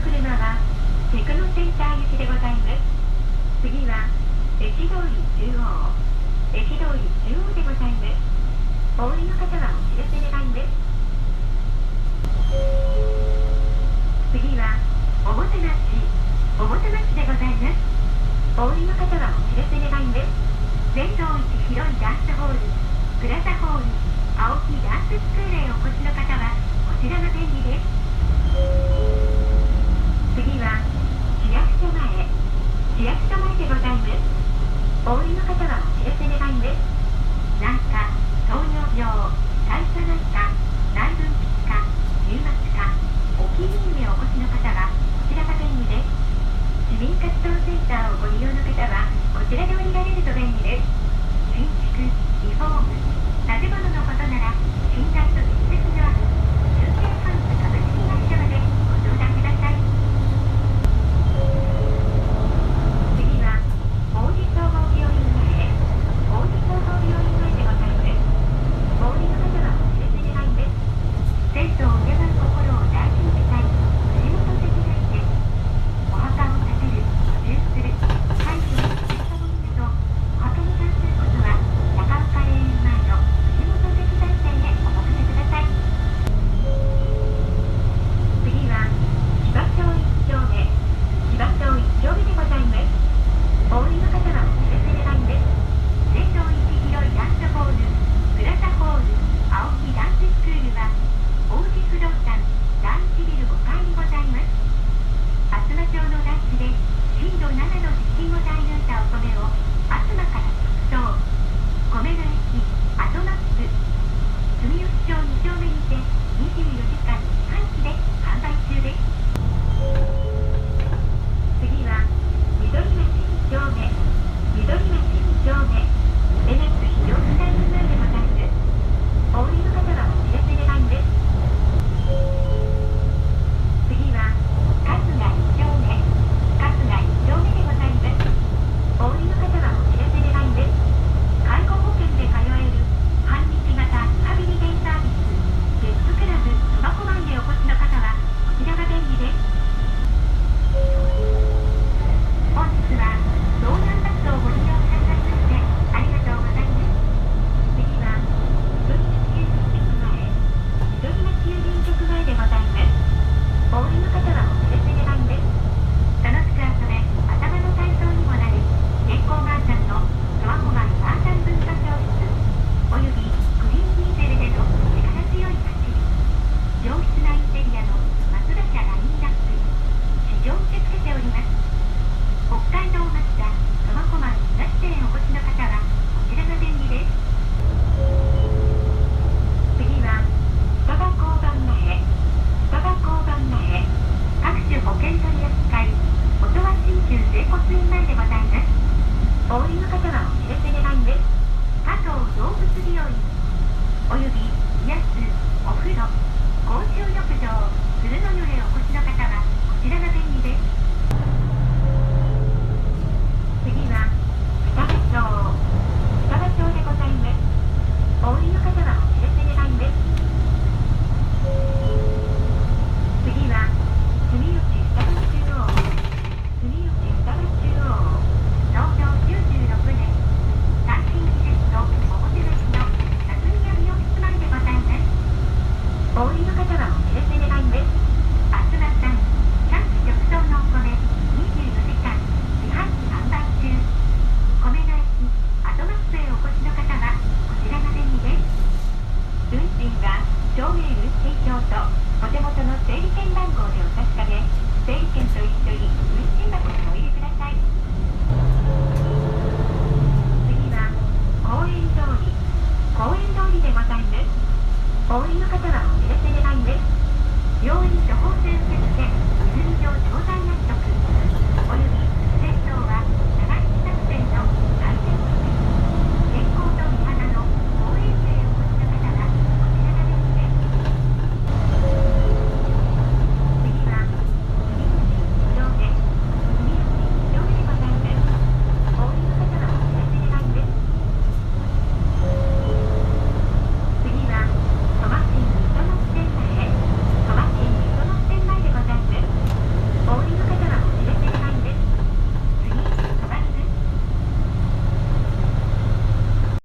車はテクノセンター行きでございます。次は駅通り中央でございます。お降りの方はお知らせ願います。次はおもてなしでございます。お降りの方はお知らせ願います。全道一広いダンスホール、プラザホール、青木ダンススクールへお越しの方はこちらが便利です。次は市役所前でございます。お降りの方はお知らせ願います。なんか糖尿病、代謝なんか、内分泌か、リウマチか、お気に入りへお越しの方はこちらが便利です。市民活動センターをご利用の方はこちらで降りられると便利です。新築、リフォーム、建物のことなら信頼と実績のある中継ハウス株式会社までご相談ください。次は王子総合病院前でございます。お降りの方はお知らせ願います。銭湯を願う心を大事にしたい藤本石大です。お墓を建てる、居住する、介護をする人もいると、お墓に関することは高岡霊園前の藤本石大店へお任せください。次は芝町1丁目でございます。お降りの方はお知らせ願います。全道一広いダンスホール、プラザホール、青木ダンススクールは王子不動産第一ビル5階にございます。厚真町の団地で震度7の地震を再現したお米を厚真から